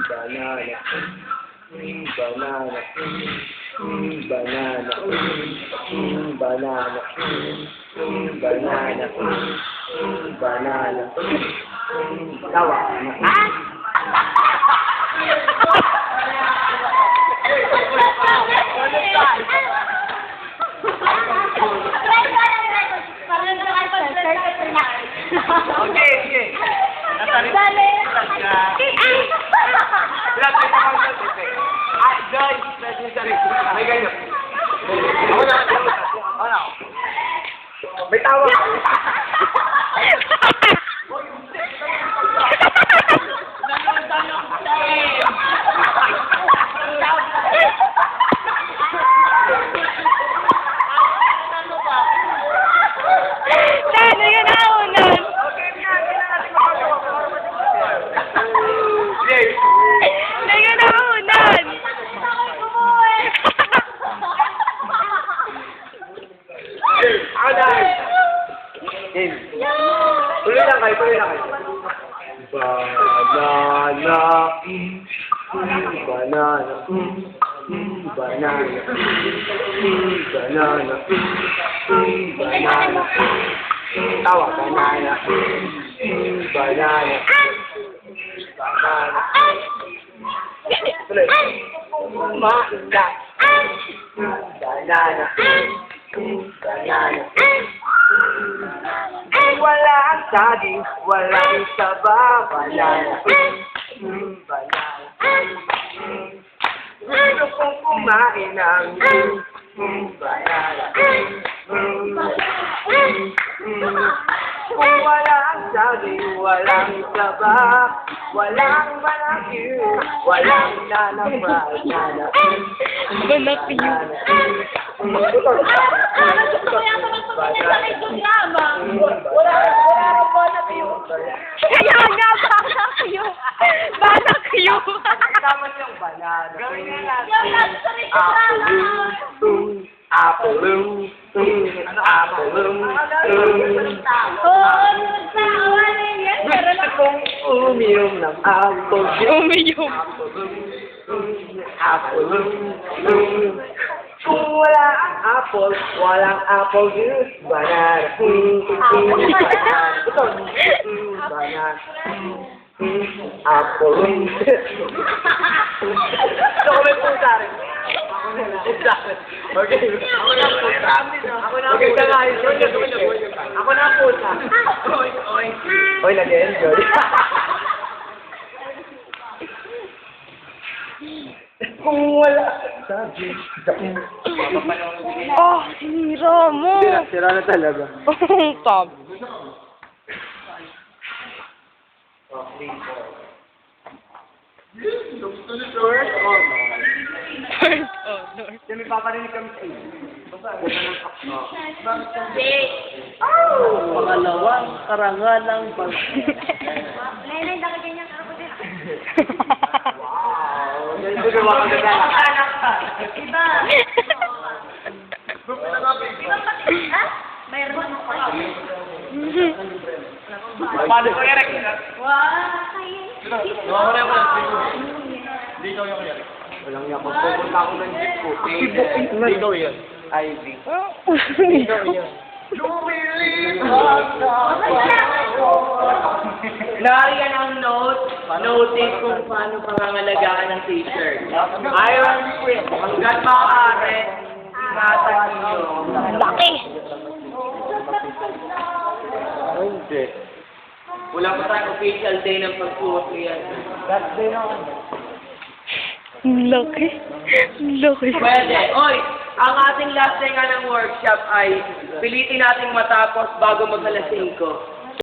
banana, banana, banana, banana, banana, banana, tawa na. Okay, okay. Dali. Joy, may ganyan. Ako na. May tawa. Dali, yun na unan. Dali, yun na unan. Tuloy lang kayo. Banana, banana, banana, banana, banana, tawa, banana, banana, banana, tuloy, manda, banana, banana, walang saging, walang saba, banana, banana, gusto kong kumain ng banana, kung walang saging, walang saba, walang banakyu, walang banana, Banakyu. Kaya nga, banakyu. Banakyu. Tama yung banana. Gawin nga natin. Apple, gusto kong uminom ng apple. Umiyom. Apple. Kung wala ang apple, walang apple juice. Banana. Ito. Banana. Apple. Ito ko may pusa rin. Okay. Ako na pusa. Okay, kakain. Ako na pusa. Oy, nag-enjoy. Kung wala sabi. Oh, hira mo. Sira na talaga. Top. First honor. First honor. Kasi may paparinig kami sa iyo. Pangalawang karangalang Nenay, nakaganyan ka po din. Wow. Ganito gawa ka gagala. Iba. Mayroon mo pa. Paano ko Eric? Wow. Walang yakot. Pupunta ako ng jeep ko. Ikaw yan. Ivy. Nariyan ang notice kung paano pangangalagaan ng t-shirt. Iron Sprint, hanggat maaari, ingatan ninyo. Laki. Hindi. Wala pa tayong official day ng pagsuot ko yan. Laki. Laki. Pwede. Oy, ang ating last day nga ng workshop ay pilitin nating matapos bago mag-alas 5.